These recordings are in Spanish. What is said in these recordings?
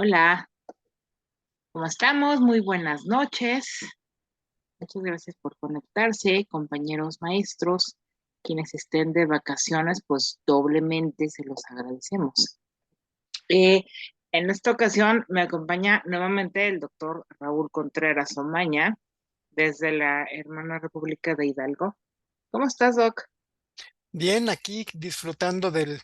Hola, ¿cómo estamos? Muy buenas noches. Muchas gracias por conectarse, compañeros maestros. Quienes estén de vacaciones, pues doblemente se los agradecemos. Eh, en esta ocasión me acompaña nuevamente el doctor Raúl Contreras Omaña desde la hermana República de Hidalgo. ¿Cómo estás, Doc? Bien, aquí disfrutando del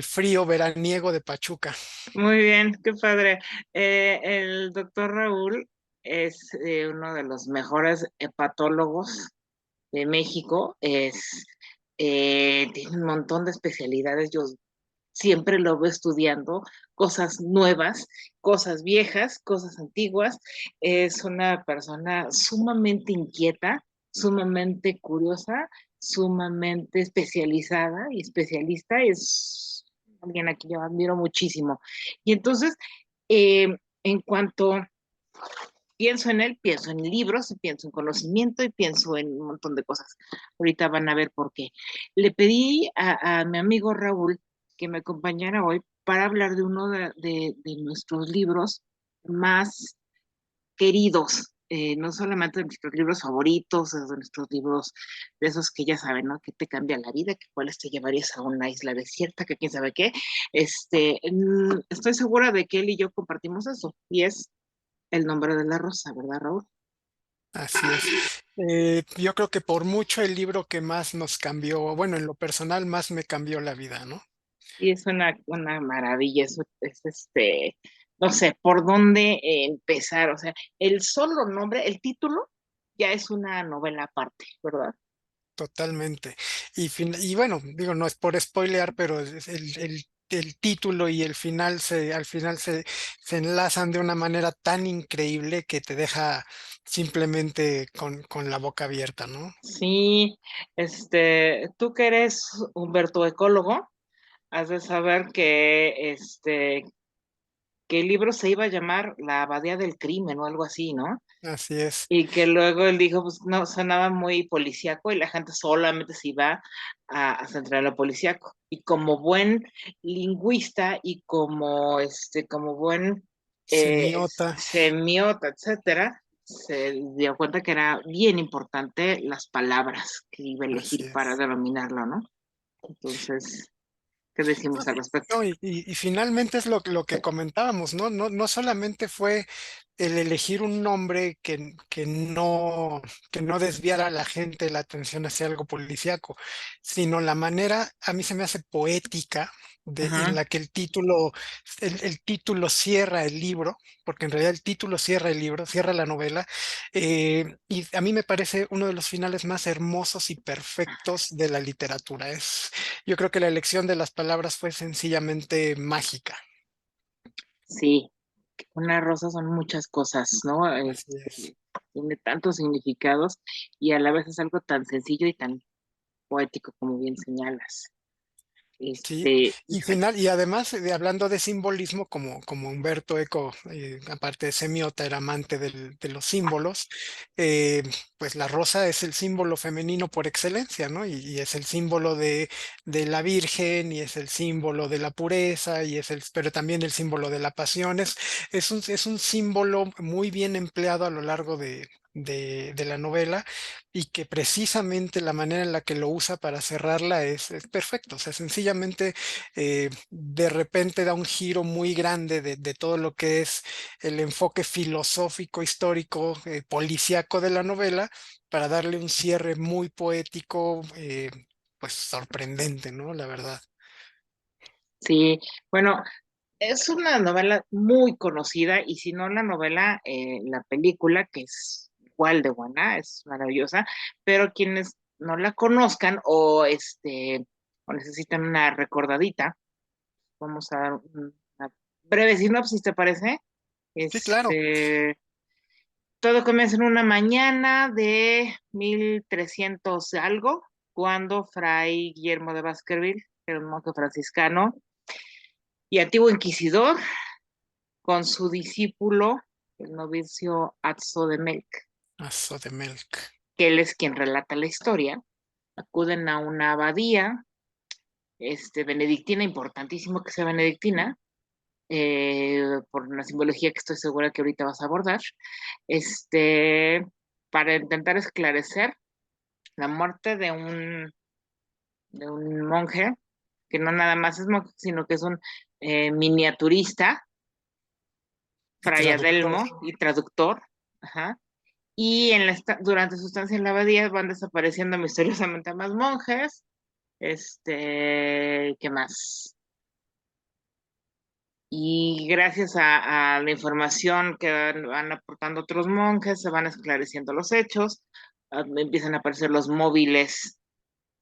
frío veraniego de Pachuca. Muy bien, qué padre. El doctor Raúl es uno de los mejores hepatólogos de México. Tiene un montón de especialidades. Yo siempre lo veo estudiando cosas nuevas, cosas viejas, cosas antiguas. Es una persona sumamente inquieta, sumamente curiosa, sumamente especializada y especialista. Es alguien a quien yo admiro muchísimo. Y entonces, en cuanto pienso en él, pienso en libros, y pienso en conocimiento y pienso en un montón de cosas. Ahorita van a ver por qué. Le pedí a mi amigo Raúl que me acompañara hoy para hablar de uno de nuestros libros más queridos, no solamente de nuestros libros favoritos, de nuestros libros de esos que ya saben, ¿no? Que te cambia la vida, que cuáles te llevarías a una isla desierta, que quién sabe qué. Estoy segura de que él y yo compartimos eso, y es El nombre de la rosa, ¿verdad, Raúl? Así es. Yo creo que por mucho el libro que más nos cambió, bueno, en lo personal más me cambió la vida, ¿no? Y es una maravilla, no sé por dónde empezar, o sea, el solo nombre, el título, ya es una novela aparte, ¿verdad? Totalmente. Y bueno, digo, no es por spoilear, pero el título y el final al final se enlazan de una manera tan increíble que te deja simplemente con la boca abierta, ¿no? Sí, tú que eres Humberto ecólogo, has de saber que el libro se iba a llamar La Abadía del Crimen o algo así, ¿no? Así es. Y que luego él dijo, pues no, sonaba muy policíaco y la gente solamente se iba a centrar en lo policíaco. Y como buen lingüista y como buen Semiota. semiota, etcétera, se dio cuenta que era bien importante las palabras que iba a Así elegir para es. denominarlo, ¿no? Entonces, ¿qué decimos al respecto? No, y finalmente es lo que comentábamos, ¿no? No solamente fue el elegir un nombre que no desviara a la gente la atención hacia algo policíaco, sino la manera, a mí se me hace poética, en Ajá. la que el título cierra el libro, porque en realidad el título cierra el libro, cierra la novela, y a mí me parece uno de los finales más hermosos y perfectos de la literatura. Yo creo que la elección de las palabras fue sencillamente mágica. Sí, una rosa son muchas cosas, ¿no? Así es. Tiene tantos significados y a la vez es algo tan sencillo y tan poético como bien señalas. Sí, Híjole. y además hablando de simbolismo, como Humberto Eco, aparte de semiota, era amante de los símbolos, eh, pues la rosa es el símbolo femenino por excelencia, ¿no? Y es el símbolo de la Virgen, y es el símbolo de la pureza, pero también el símbolo de la pasión. Es un símbolo muy bien empleado a lo largo de la novela y que precisamente la manera en la que lo usa para cerrarla es perfecto. O sea, sencillamente de repente da un giro muy grande de todo lo que es el enfoque filosófico, histórico, policíaco de la novela para darle un cierre muy poético, pues sorprendente, ¿no? La verdad. Sí, bueno, es una novela muy conocida y si no la novela, la película, que es igual de buena, es maravillosa, pero quienes no la conozcan o necesitan una recordadita, vamos a dar una breve sinopsis, ¿te parece? Sí, claro. Este, Todo comienza en una mañana de 1300 algo, cuando Fray Guillermo de Baskerville, que era un monje franciscano y antiguo inquisidor, con su discípulo, el novicio Atzo de Melk, Aso de Milk. que él es quien relata la historia, acuden a una abadía benedictina, importantísimo que sea benedictina, por una simbología que estoy segura que ahorita vas a abordar, este, para intentar esclarecer la muerte de un monje, que no nada más es monje, sino que es un miniaturista, Y Fray traductor. Adelmo y traductor, ajá. Y durante su estancia en la abadía van desapareciendo misteriosamente más monjes, ¿qué más? Y gracias a la información que van aportando otros monjes, se van esclareciendo los hechos, empiezan a aparecer los móviles,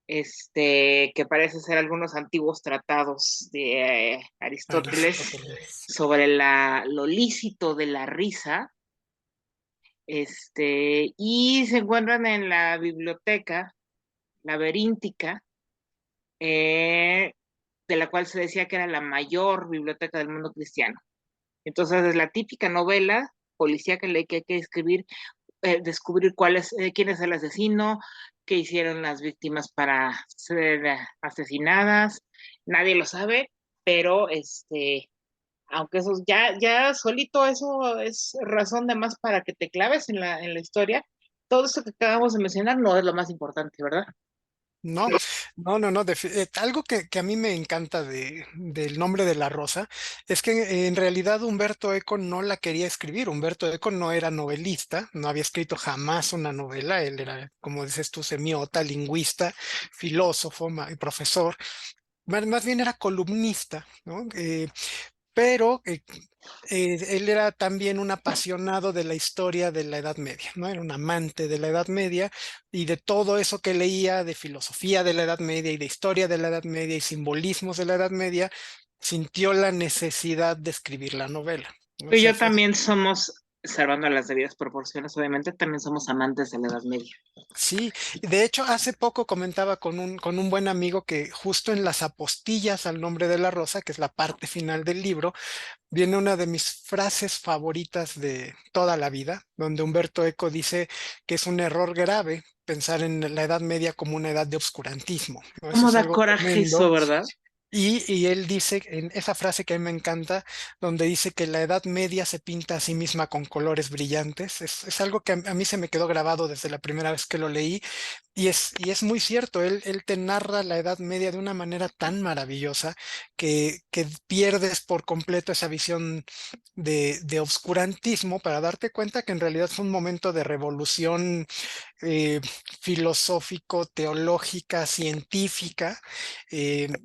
que parece ser algunos antiguos tratados de Aristóteles Aristóteles. sobre lo lícito de la risa, y se encuentran en la biblioteca laberíntica, eh, de la cual se decía que era la mayor biblioteca del mundo cristiano. Entonces es la típica novela policíaca en la que hay que escribir, descubrir quién es el asesino, qué hicieron las víctimas para ser asesinadas. Nadie lo sabe, pero aunque eso ya solito eso es razón de más para que te claves en la historia, todo eso que acabamos de mencionar no es lo más importante, ¿verdad? No, no. Algo que a mí me encanta del nombre de la rosa es que en realidad Humberto Eco no la quería escribir. Humberto Eco no era novelista, no había escrito jamás una novela. Él era, como dices tú, semiota, lingüista, filósofo y profesor. Más bien era columnista, ¿no? Pero él era también un apasionado de la historia de la Edad Media, ¿no? Era un amante de la Edad Media y de todo eso que leía de filosofía de la Edad Media y de historia de la Edad Media y simbolismos de la Edad Media, sintió la necesidad de escribir la novela, ¿no? Tú y yo también somos, salvando las debidas proporciones, obviamente, también somos amantes de la Edad Media. Sí, de hecho, hace poco comentaba con un buen amigo que justo en las apostillas al nombre de la rosa, que es la parte final del libro, viene una de mis frases favoritas de toda la vida, donde Humberto Eco dice que es un error grave pensar en la Edad Media como una edad de obscurantismo, ¿no? Eso ¿Cómo es da algo coraje eso, tremendo. verdad? Y él dice en esa frase que a mí me encanta, donde dice que la Edad Media se pinta a sí misma con colores brillantes, es algo que a mí se me quedó grabado desde la primera vez que lo leí y es muy cierto, él te narra la Edad Media de una manera tan maravillosa que pierdes por completo esa visión de obscurantismo para darte cuenta que en realidad fue un momento de revolución eh, filosófico, teológica, científica,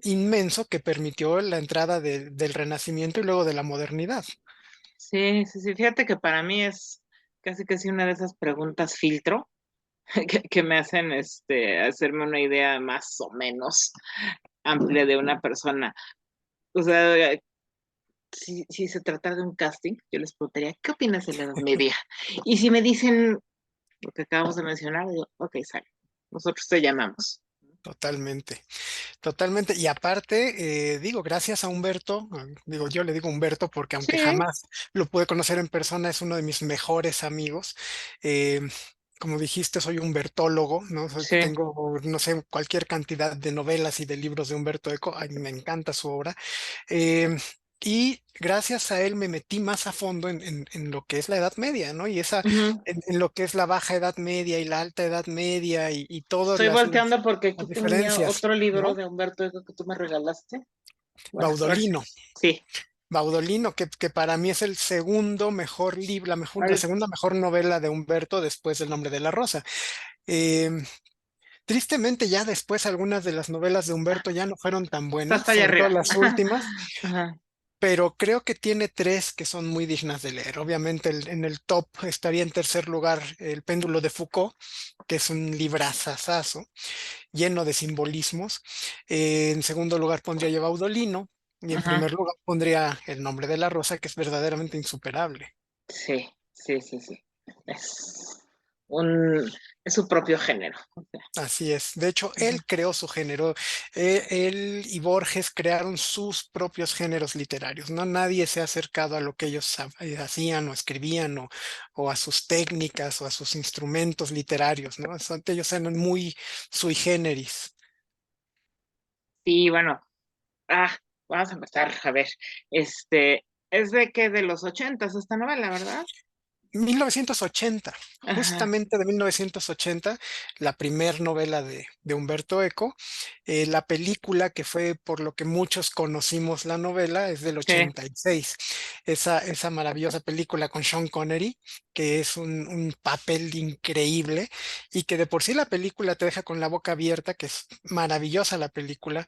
inmenso que permitió la entrada del Renacimiento y luego de la modernidad. Sí, sí, sí. Fíjate que para mí es casi casi una de esas preguntas filtro que me hacen hacerme una idea más o menos amplia de una persona. O sea, si se tratara de un casting, yo les preguntaría, ¿qué opinas de la Edad Media? Y si me dicen lo que acabamos de mencionar, digo, ok, sale, nosotros te llamamos. Totalmente, totalmente. Y aparte, digo, gracias a Humberto, digo, yo le digo Humberto porque aunque Sí, jamás lo pude conocer en persona, es uno de mis mejores amigos. Eh, como dijiste, soy humbertólogo, ¿no? sí. Tengo, no sé, cualquier cantidad de novelas y de libros de Humberto Eco. Ay, me encanta su obra. Eh, y gracias a él me metí más a fondo en lo que es la Edad Media, ¿no? Y Ujú. en lo que es la Baja Edad Media y la Alta Edad Media y todas Estoy volteando porque aquí las tenía diferencias, otro libro ¿no? de Humberto Eco que tú me regalaste. Bueno, a ver si. Baudolino, Sí, Baudolino, que para mí es el segundo mejor libro, la ahorita segunda mejor novela de Humberto después del Nombre de la Rosa. Eh, Tristemente ya después algunas de las novelas de Humberto ya no fueron tan está buenas, hasta allá sobre todo arriba. las últimas, Ajá, pero creo que tiene tres que son muy dignas de leer. Obviamente en el top estaría en tercer lugar El péndulo de Foucault, que es un librazazazo, lleno de simbolismos. En segundo lugar pondría yo Baudolino y en ajá. primer lugar pondría El nombre de la rosa, que es verdaderamente insuperable. Sí, sí, sí, sí. Es un, es su propio género. O sea, Así es. De hecho, ujú. él creó su género. Él y Borges crearon sus propios géneros literarios. No nadie se ha acercado a lo que ellos hacían o escribían o a sus técnicas o a sus instrumentos literarios, ¿no? Ellos eran muy sui generis. Sí, bueno, vamos a empezar. A ver, Es de que de los 80 esta novela, ¿verdad? 1980, Ajá, justamente de 1980, la primer novela de Humberto Eco. La película, que fue por lo que muchos conocimos la novela, es del sí. 86. Esa maravillosa película con Sean Connery, que es un papel increíble y que de por sí la película te deja con la boca abierta, que es maravillosa la película.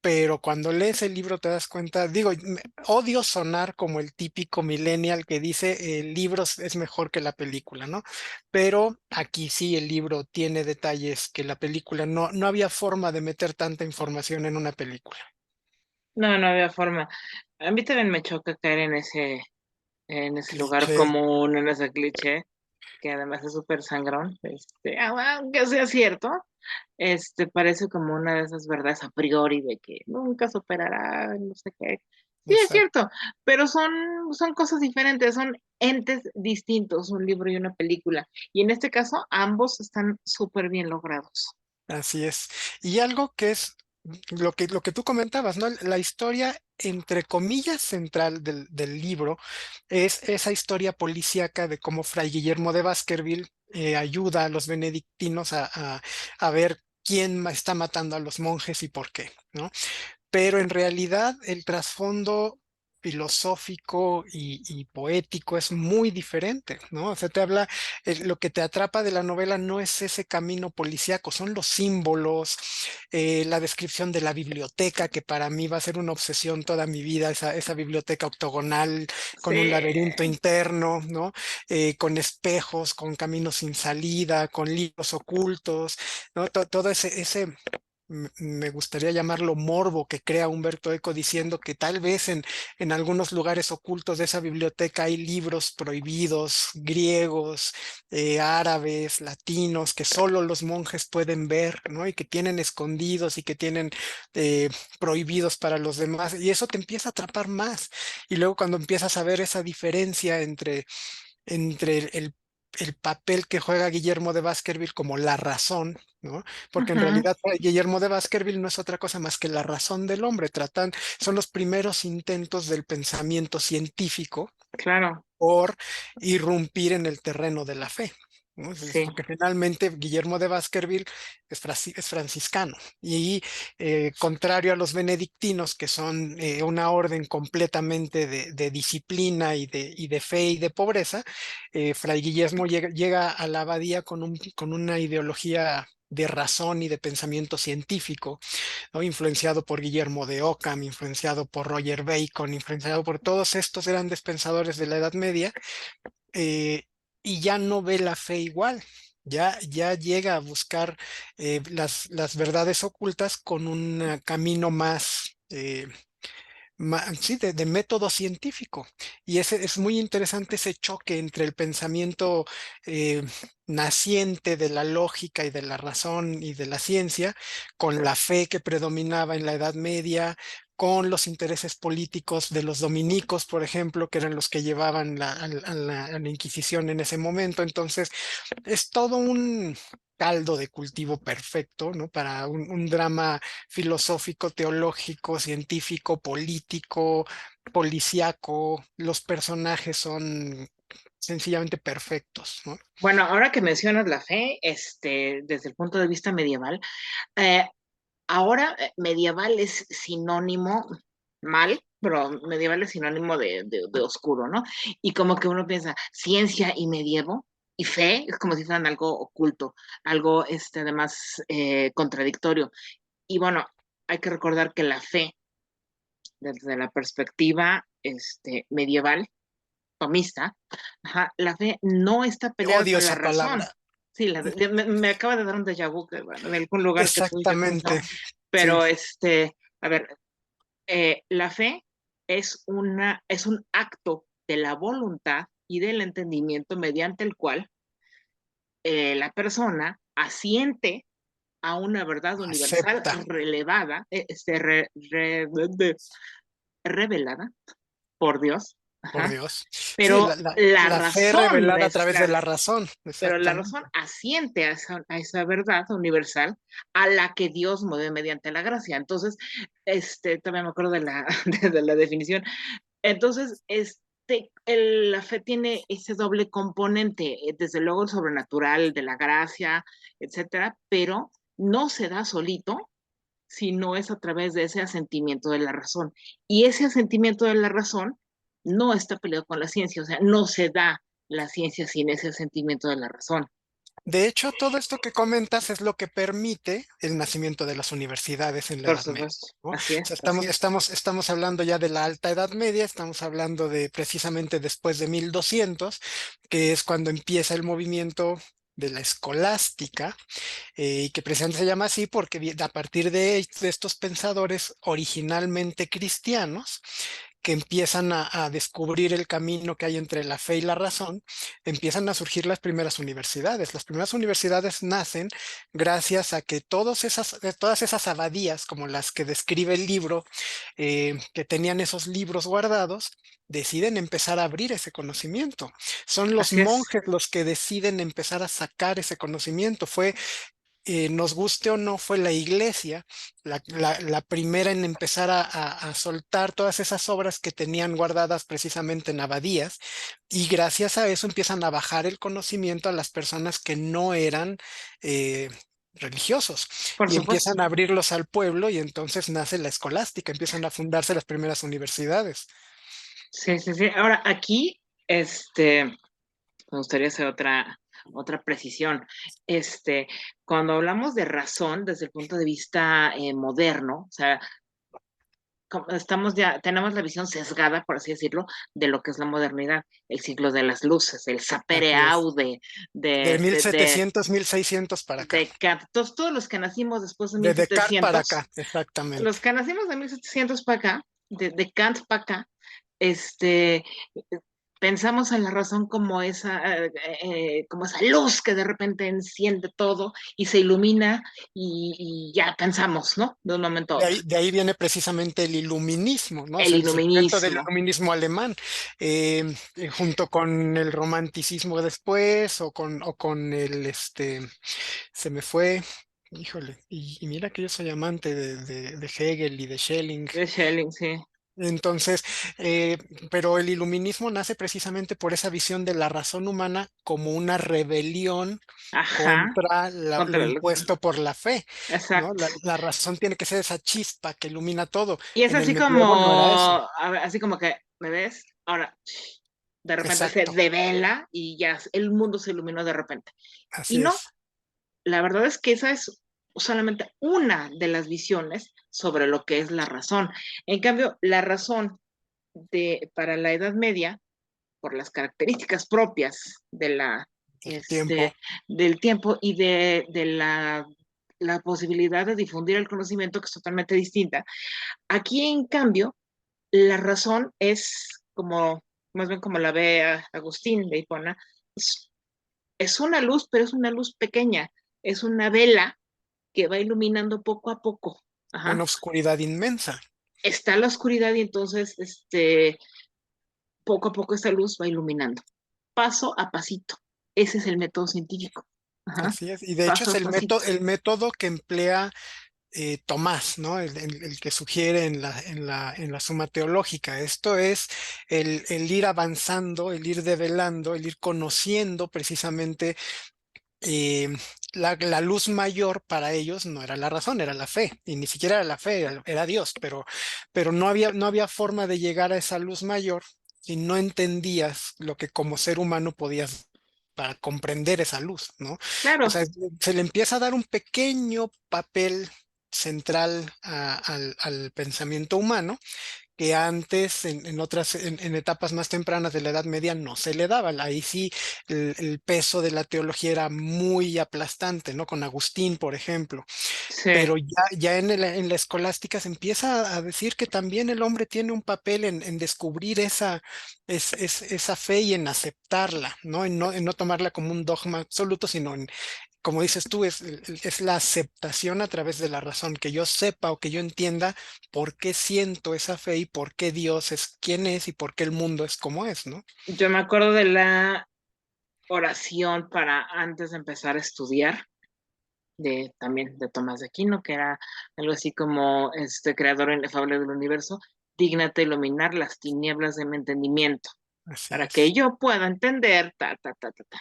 Pero cuando lees el libro te das cuenta, digo, odio sonar como el típico millennial que dice el libro es mejor que la película, ¿no? Pero aquí sí el libro tiene detalles que la película no había forma de meter tanta información en una película. No, no había forma. A mí también me choca caer en ese lugar Cliché, común, en ese cliché, que además es súper sangrón. Aunque sea cierto, parece como una de esas verdades a priori de que nunca superará, no sé qué. Sí, es exacto. cierto, pero son cosas diferentes, son entes distintos, un libro y una película. Y en este caso, ambos están súper bien logrados. Así es. Y algo que es lo que tú comentabas, ¿no? La historia, entre comillas, central del libro es esa historia policíaca de cómo Fray Guillermo de Baskerville ayuda a los benedictinos a ver quién está matando a los monjes y por qué, ¿no? Pero en realidad el trasfondo filosófico y poético es muy diferente, ¿no? O sea, te habla, lo que te atrapa de la novela no es ese camino policíaco, son los símbolos, la descripción de la biblioteca, que para mí va a ser una obsesión toda mi vida, esa biblioteca octogonal Sí, con un laberinto interno, ¿no? Con espejos, con caminos sin salida, con libros ocultos, ¿no? Todo ese me gustaría llamarlo morbo que crea Humberto Eco diciendo que tal vez en algunos lugares ocultos de esa biblioteca hay libros prohibidos, griegos, árabes, latinos, que solo los monjes pueden ver, ¿no? Y que tienen escondidos y que tienen eh, prohibidos para los demás. Y eso te empieza a atrapar más. Y luego cuando empiezas a ver esa diferencia entre el papel que juega Guillermo de Baskerville como la razón, ¿no? Porque en ujú, realidad Guillermo de Baskerville no es otra cosa más que la razón del hombre. Son los primeros intentos del pensamiento científico claro, por irrumpir en el terreno de la fe, ¿no? sí. Porque finalmente Guillermo de Baskerville es franciscano y contrario a los benedictinos, que son una orden completamente de disciplina y de fe y de pobreza, Fray Guillermo llega a la abadía con una ideología de razón y de pensamiento científico, ¿no? Influenciado por Guillermo de Ockham, influenciado por Roger Bacon, influenciado por todos estos grandes pensadores de la Edad Media, eh, y ya no ve la fe igual. Ya llega a buscar las verdades ocultas con un camino más, sí, de método científico. Y ese es muy interesante ese choque entre el pensamiento eh, naciente de la lógica y de la razón y de la ciencia, con la fe que predominaba en la Edad Media, con los intereses políticos de los dominicos, por ejemplo, que eran los que llevaban a la Inquisición en ese momento. Entonces, es todo un caldo de cultivo perfecto, ¿no? Para un drama filosófico, teológico, científico, político, policíaco. Los personajes son sencillamente perfectos, ¿no? Bueno, ahora que mencionas la fe, desde el punto de vista medieval, eh, ahora medieval es sinónimo mal, pero medieval es sinónimo de oscuro, ¿no? Y como que uno piensa ciencia y medievo y fe es como si fueran algo oculto, algo además contradictorio. Y bueno, hay que recordar que la fe, desde la perspectiva medieval, tomista, ajá, la fe no está peleada Odio con la esa razón. palabra. Sí, me acaba de dar un déjà vu que, bueno, en algún lugar que tú ya pasó, Exactamente. Sí, pero a ver, la fe es un acto de la voluntad y del entendimiento mediante el cual la persona asiente a una verdad universal acepta, relevada, revelada por Dios, por ajá, Dios. Sí, pero la la fe razón revelada a es través de claro, la razón. pero la razón Exactamente. asiente a esa verdad universal a la que Dios mueve mediante la gracia. Entonces, también me acuerdo de la, de la definición, Entonces, la fe tiene ese doble componente, desde luego el sobrenatural, de la gracia, etcétera, pero no se da solito, sino es a través de ese asentimiento de la razón. Y ese asentimiento de la razón no está peleado con la ciencia, o sea, no se da la ciencia sin ese asentimiento de la razón. De hecho, todo esto que comentas es lo que permite el nacimiento de las universidades en la Por Edad Media, supuesto, ¿no? O así sea, es. estamos hablando ya de la Alta Edad Media, estamos hablando de precisamente después de 1200, que es cuando empieza el movimiento de la escolástica, y que precisamente se llama así porque a partir de estos pensadores originalmente cristianos, que empiezan a descubrir el camino que hay entre la fe y la razón, empiezan a surgir las primeras universidades. Las primeras universidades nacen gracias a que todas esas abadías, como las que describe el libro, que tenían esos libros guardados, deciden empezar a abrir ese conocimiento. Son los Así es. monjes los que deciden empezar a sacar ese conocimiento. Nos guste o no, fue la iglesia la primera en empezar a soltar todas esas obras que tenían guardadas precisamente en abadías, y gracias a eso empiezan a bajar el conocimiento a las personas que no eran religiosos, Por y supuesto. empiezan a abrirlos al pueblo, y entonces nace la escolástica, empiezan a fundarse las primeras universidades. Sí, sí, sí. Ahora, aquí, me gustaría hacer otra precisión. Este, Cuando hablamos de razón desde el punto de vista moderno, o sea, tenemos la visión sesgada, por así decirlo, de lo que es la modernidad, el siglo de las luces, el sapere Así es. aude, De de, mil de, de, setecientos 1600 para acá. de Kant. Todos los que nacimos después de De Descartes para 1700, acá, exactamente. los que nacimos de 1700 para acá, de Kant para acá, este, pensamos en la razón como esa luz que de repente enciende todo y se ilumina y ya pensamos, ¿no? De un momento a otro. De ahí viene precisamente el iluminismo, ¿no? O El sea, el surgimiento del iluminismo. iluminismo alemán, junto con el romanticismo después, o con se me fue, híjole, y mira que yo soy amante de Hegel y de Schelling. De Schelling, sí. Entonces, eh, pero el iluminismo nace precisamente por esa visión de la razón humana como una rebelión Ajá, contra lo contra el... impuesto por la fe, ¿no? Exacto. La razón tiene que ser esa chispa que ilumina todo. Y es En el así como, medioevo no era eso. así como que, ¿me ves? Ahora, de repente se Exacto, devela y ya el mundo se iluminó de repente. Y así no, es. la verdad es que esa es solamente una de las visiones sobre lo que es la razón. En cambio, la razón para la Edad Media, por las características propias El tiempo, del tiempo y la posibilidad de difundir el conocimiento, que es totalmente distinta. Aquí, en cambio, la razón es más bien como la ve Agustín de Hipona, es, es una luz, pero es una luz pequeña, es una vela que va iluminando poco a poco. una Ajá. oscuridad inmensa. Está la oscuridad y entonces poco a poco esta luz va iluminando, paso a pasito. Ese es el método científico. Ajá. Así es. Y de hecho Paso es a pasito. el método que emplea Tomás, ¿no? El que sugiere en la Suma Teológica. Esto es el ir avanzando, el ir develando, el ir conociendo precisamente, eh, la luz mayor para ellos no era la razón, era la fe, y ni siquiera era la fe, era Dios, pero no había forma de llegar a esa luz mayor si no entendías lo que como ser humano podías para comprender esa luz, ¿no? O Claro, sea, se le empieza a dar un pequeño papel central al pensamiento humano que antes, en etapas más tempranas de la Edad Media, no se le daba. Ahí sí el peso de la teología era muy aplastante, ¿no? Con Agustín, por ejemplo. sí. Pero ya en la escolástica se empieza a decir que también el hombre tiene un papel en descubrir esa fe y en aceptarla, ¿no? En no tomarla como un dogma absoluto, sino como dices tú, es la aceptación a través de la razón, que yo sepa o que yo entienda por qué siento esa fe y por qué Dios es quien es y por qué el mundo es como es, ¿no? Yo me acuerdo de la oración para antes de empezar a estudiar, también de Tomás de Aquino, que era algo así como creador inefable del universo. dígnate iluminar las tinieblas de mi entendimiento, Así para que es. yo pueda entender,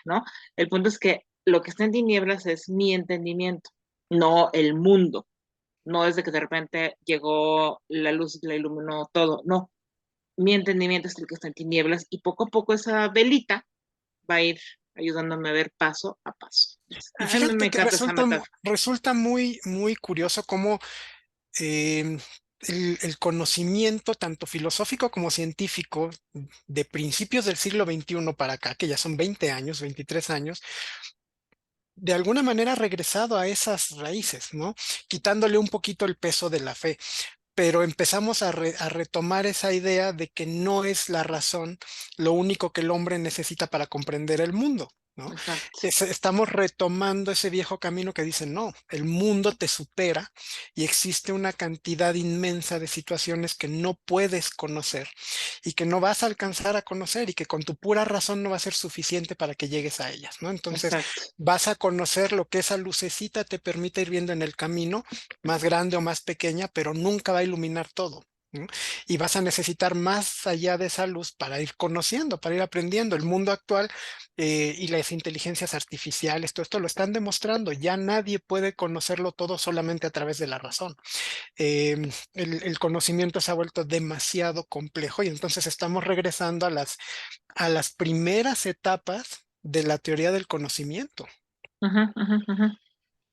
¿no? El punto es que lo que está en tinieblas es mi entendimiento, no el mundo. No es de que de repente llegó la luz y la iluminó todo, no. Mi entendimiento es el que está en tinieblas y poco a poco esa velita va a ir ayudándome a ver paso a paso. Y A mí me fíjate que encanta esa metáfora. resulta muy, muy curioso cómo eh, el conocimiento, tanto filosófico como científico, de principios del siglo XXI para acá, que ya son 20 años, 23 años, de alguna manera ha regresado a esas raíces, ¿no? Quitándole un poquito el peso de la fe, pero empezamos a retomar esa idea de que no es la razón lo único que el hombre necesita para comprender el mundo, ¿no? Exacto, Estamos retomando ese viejo camino que dice, no, el mundo te supera y existe una cantidad inmensa de situaciones que no puedes conocer y que no vas a alcanzar a conocer y que con tu pura razón no va a ser suficiente para que llegues a ellas, ¿no? Entonces exacto. vas a conocer lo que esa lucecita te permite ir viendo en el camino, más grande o más pequeña, pero nunca va a iluminar todo, ¿no? Y vas a necesitar más allá de esa luz para ir conociendo, para ir aprendiendo. El mundo actual y las inteligencias artificiales, todo esto lo están demostrando. Ya nadie puede conocerlo todo solamente a través de la razón. El conocimiento se ha vuelto demasiado complejo y entonces estamos regresando a las primeras etapas de la teoría del conocimiento. Ujú, ujú, ujú.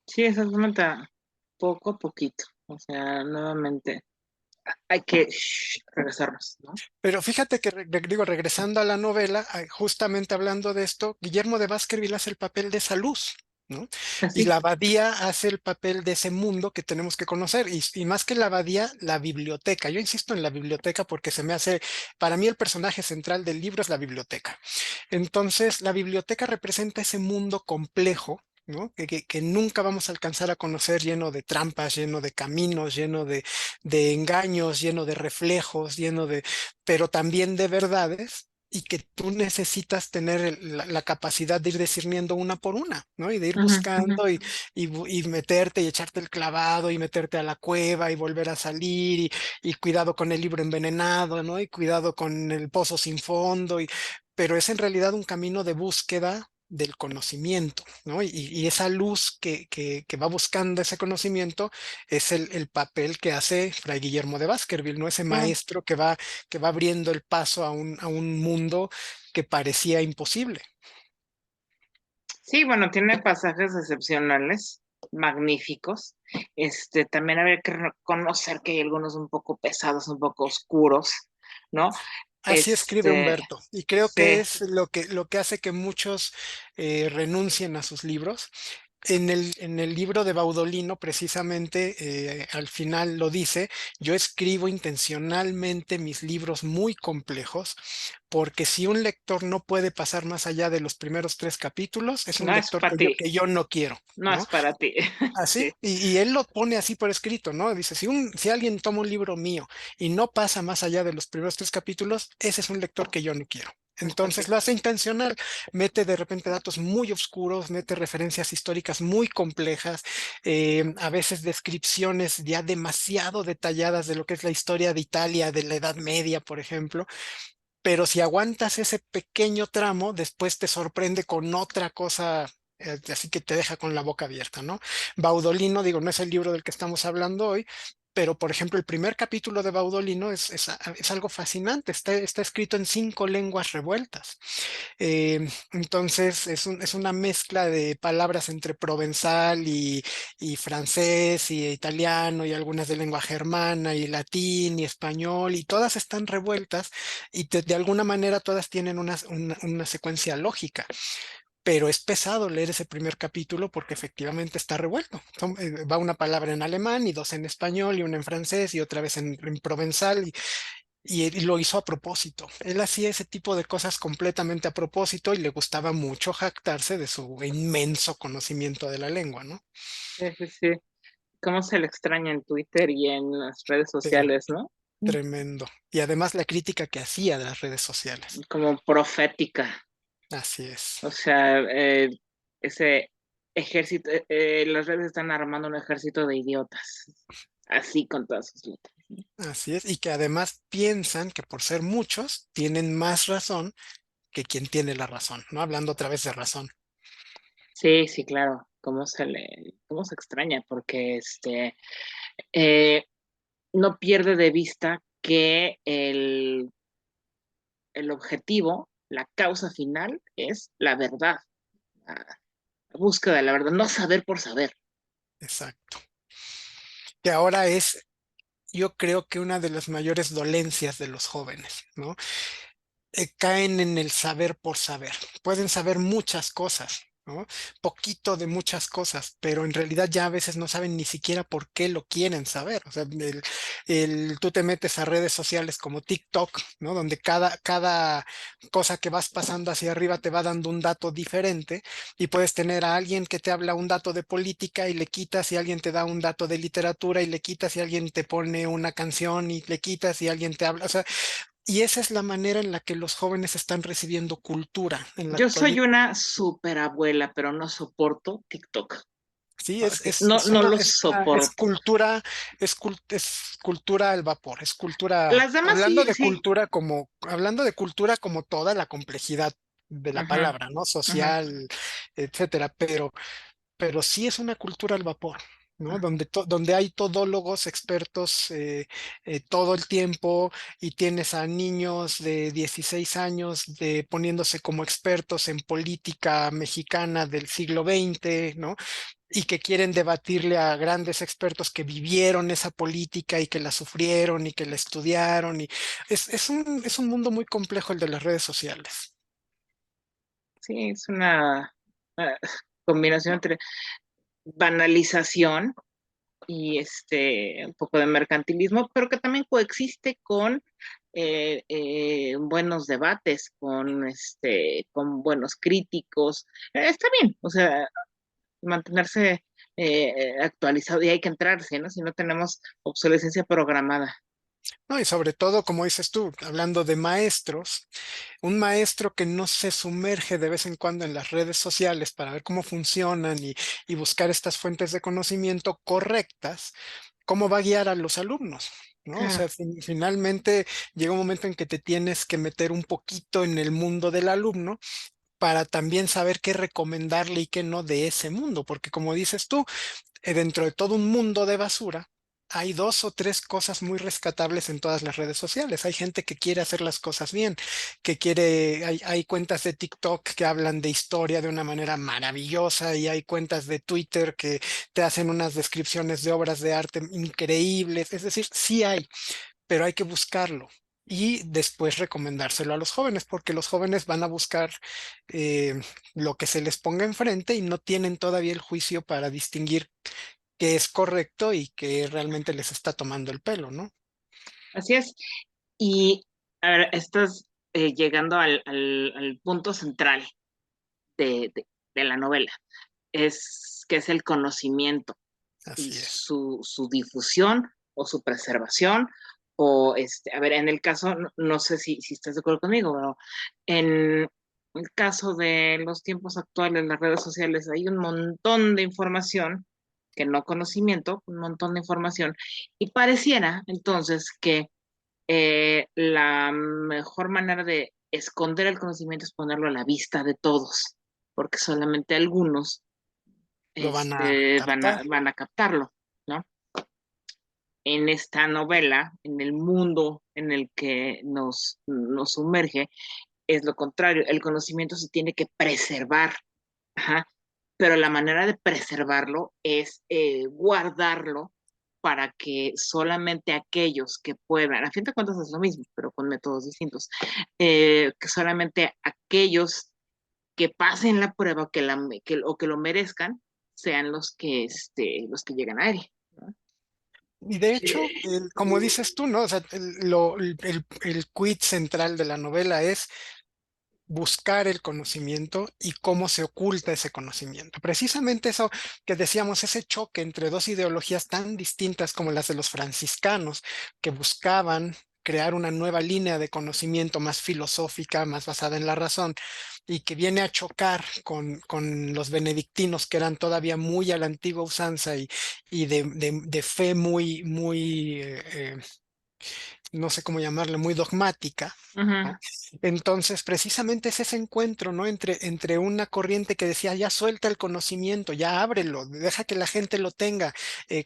Sí, exactamente, poco a poquito. O sea, nuevamente, hay que regresarnos, ¿no? Pero fíjate que, digo, regresando a la novela, justamente hablando de esto, Guillermo de Baskerville hace el papel de esa luz, ¿no? Y Así. la abadía hace el papel de ese mundo que tenemos que conocer. Y más que la abadía, la biblioteca. Yo insisto en la biblioteca porque se me hace, para mí el personaje central del libro es la biblioteca. Entonces, la biblioteca representa ese mundo complejo, ¿no? Que nunca vamos a alcanzar a conocer, lleno de trampas, lleno de caminos, lleno de engaños, lleno de reflejos, lleno de, pero también de verdades. Y que tú necesitas tener la capacidad de ir discerniendo una por una, ¿no? Y de ir Ujú, ujú. buscando y meterte y echarte el clavado y meterte a la cueva y volver a salir y cuidado con el libro envenenado, ¿no? Y cuidado con el pozo sin fondo. Pero es en realidad un camino de búsqueda del conocimiento, ¿no? Y esa luz que va buscando ese conocimiento es el papel que hace Fray Guillermo de Baskerville, ¿no? Ese Mm. maestro que va abriendo el paso a un mundo que parecía imposible. Sí, bueno, tiene pasajes excepcionales, magníficos. También habría que reconocer que hay algunos un poco pesados, un poco oscuros, ¿no? Así escribe Este, Humberto, y creo que sí, es lo que hace que muchos renuncien a sus libros. En el libro de Baudolino, precisamente, al final lo dice, yo escribo intencionalmente mis libros muy complejos, porque si un lector no puede pasar más allá de los primeros 3 capítulos, es un no es lector para ti, que yo no quiero, no ¿no? es para ti. Así, Sí, y él lo pone así por escrito, ¿no? Dice, si alguien toma un libro mío y no pasa más allá de los primeros 3 capítulos, ese es un lector que yo no quiero. no es para ti. Entonces lo hace intencional, mete de repente datos muy oscuros, mete referencias históricas muy complejas, a veces descripciones ya demasiado detalladas de lo que es la historia de Italia, de la Edad Media, por ejemplo, pero si aguantas ese pequeño tramo, después te sorprende con otra cosa, así que te deja con la boca abierta, ¿no? Baudolino, digo, no es el libro del que estamos hablando hoy, pero por ejemplo, el primer capítulo de Baudolino es algo fascinante, está escrito en 5 lenguas revueltas. Entonces es una mezcla de palabras entre provenzal y francés y italiano y algunas de lengua germana y latín y español y todas están revueltas y de alguna manera todas tienen una secuencia lógica. Pero es pesado leer ese primer capítulo porque efectivamente está revuelto. Va una palabra en alemán y dos en español y una en francés y otra vez en provenzal y él lo hizo a propósito. Él hacía ese tipo de cosas completamente a propósito y le gustaba mucho jactarse de su inmenso conocimiento de la lengua, ¿no? Sí, sí, sí. Cómo se le extraña en Twitter y en las redes Pero sociales, ¿no? tremendo. Y además la crítica que hacía de las redes sociales. Como profética. Así O es. sea, ese ejército, las redes están armando un ejército de idiotas, así con todas sus letras. Así es, y que además piensan que por ser muchos tienen más razón que quien tiene la razón, ¿no? Hablando otra vez de razón. Sí, sí, claro. Cómo se extraña, porque eh, no pierde de vista que el objetivo, la causa final es la verdad, la búsqueda de la verdad, no saber por saber. Exacto. Que ahora es, yo creo que una de las mayores dolencias de los jóvenes, ¿no? Caen en el saber por saber. Pueden saber muchas cosas, ¿no? Poquito de muchas cosas, pero en realidad ya a veces no saben ni siquiera por qué lo quieren saber. O sea, tú te metes a redes sociales como TikTok, ¿no? Donde cada cosa que vas pasando hacia arriba te va dando un dato diferente y puedes tener a alguien que te habla un dato de política y le quitas y alguien te da un dato de literatura y le quitas y alguien te pone una canción y le quitas y alguien te habla. O sea, y esa es la manera en la que los jóvenes están recibiendo cultura en la Yo soy actualidad. una super abuela, pero no soporto TikTok. Sí, Así, no, no lo es soporto. cultura, es cultura al vapor, es cultura, Las damas sí, sí. hablando de cultura como toda la complejidad de la Ajá, palabra, ¿no? ajá, Social, etcétera, pero sí es una cultura al vapor, ¿no? ajá. Donde hay todólogos expertos todo el tiempo y tienes a niños de 16 años poniéndose como expertos en política mexicana del siglo XX, ¿no? Y que quieren debatirle a grandes expertos que vivieron esa política y que la sufrieron y que la estudiaron. Y es un mundo muy complejo el de las redes sociales. Sí, es una combinación entre banalización y un poco de mercantilismo, pero que también coexiste con buenos debates, con buenos críticos. Está bien, o sea, mantenerse actualizado y hay que entrarse, ¿no? Si no tenemos obsolescencia programada. ¿No? Y sobre todo, como dices tú, hablando de maestros, un maestro que no se sumerge de vez en cuando en las redes sociales para ver cómo funcionan y buscar estas fuentes de conocimiento correctas, ¿cómo va a guiar a los alumnos? ¿No? O Claro. sea, finalmente llega un momento en que te tienes que meter un poquito en el mundo del alumno para también saber qué recomendarle y qué no de ese mundo, porque como dices tú, dentro de todo un mundo de basura, hay dos o tres cosas muy rescatables en todas las redes sociales. Hay gente que quiere hacer las cosas bien, hay cuentas de TikTok que hablan de historia de una manera maravillosa y hay cuentas de Twitter que te hacen unas descripciones de obras de arte increíbles. Es decir, sí hay, pero hay que buscarlo. Y después recomendárselo a los jóvenes, porque los jóvenes van a buscar eh, lo que se les ponga enfrente y no tienen todavía el juicio para distinguir que es correcto y que realmente les está tomando el pelo, ¿no? Así es. Y a ver, estás llegando al punto central de la novela, que es el conocimiento y Así es. su difusión o su preservación. A ver, en el caso, no sé si estás de acuerdo conmigo, pero en el caso de los tiempos actuales, las redes sociales, hay un montón de información, que no conocimiento, un montón de información, y pareciera entonces que la mejor manera de esconder el conocimiento es ponerlo a la vista de todos, porque solamente algunos Lo van a captar. van a captarlo, ¿no? En esta novela, en el mundo en el que nos sumerge, es lo contrario, el conocimiento se tiene que preservar, ajá, pero la manera de preservarlo es guardarlo para que solamente aquellos que puedan, a fin de cuentas es lo mismo, pero con métodos distintos, que solamente aquellos que pasen la prueba o que lo merezcan sean los que llegan a él, ¿no? Y de hecho, como dices tú, ¿no? O sea, el quid central de la novela es buscar el conocimiento y cómo se oculta ese conocimiento. Precisamente eso que decíamos, ese choque entre dos ideologías tan distintas como las de los franciscanos, que buscaban crear una nueva línea de conocimiento más filosófica, más basada en la razón, y que viene a chocar con los benedictinos, que eran todavía muy a la antigua usanza y de fe no sé cómo llamarle, muy dogmática, Ujú. ¿no? Entonces, precisamente es ese encuentro, ¿no? Entre una corriente que decía, ya suelta el conocimiento, ya ábrelo, deja que la gente lo tenga,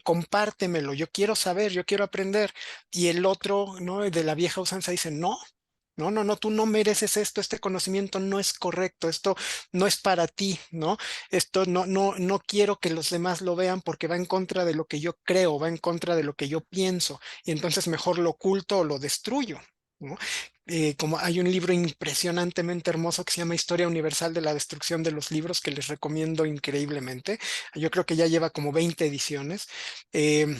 compártemelo, yo quiero saber, yo quiero aprender. Y el otro, ¿no? De la vieja usanza dice, no. No, no, no, tú no mereces esto, este conocimiento no es correcto, esto no es para ti, ¿no? Esto no quiero que los demás lo vean porque va en contra de lo que yo creo, va en contra de lo que yo pienso, y entonces mejor lo oculto o lo destruyo, ¿no? Como hay un libro impresionantemente hermoso que se llama Historia Universal de la Destrucción de los Libros, que les recomiendo increíblemente. Yo creo que ya lleva como 20 ediciones. eh,